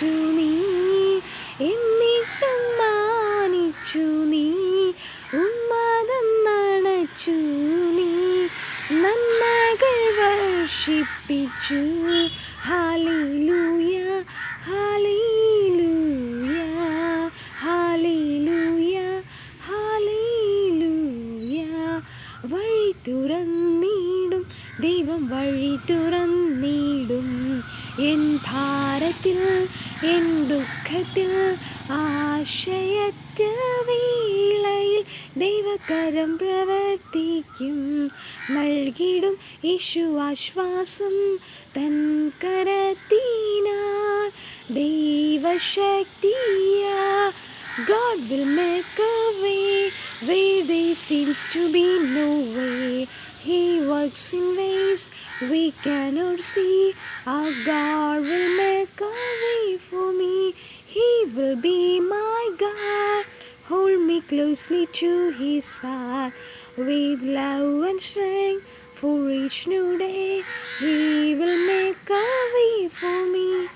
സഹിച്ചു നീ, എന്നിട്ടും മാനിച്ചു നീ, ഉമ്മതന്നണച്ചു നീ, നന്മകൾ വർഷിപ്പിച്ചു. ഹല്ലേലൂയ ഹല്ലേലൂയ ഹല്ലേലൂയ ഹല്ലേലൂയ. വഴി തുറന്നിടും ദൈവം, വഴി തുറന്നിടും. എൻ ഭാരത്തിൽ, എൻ ദുഃഖത്തിൽ, ആശയറ്റ വേളയിൽ ദൈവകരം പ്രവർത്തിക്കും. നൽകിടും യേശു ആശ്വാസം തൻ കരത്തിനാൽ. ദൈവശക്തിയാ God will make a way where there seems to be no way. He works in ways we cannot see. Our God will make a way for me. He will be my God. Hold me closely to His side. With love and strength for each new day, He will make a way for me.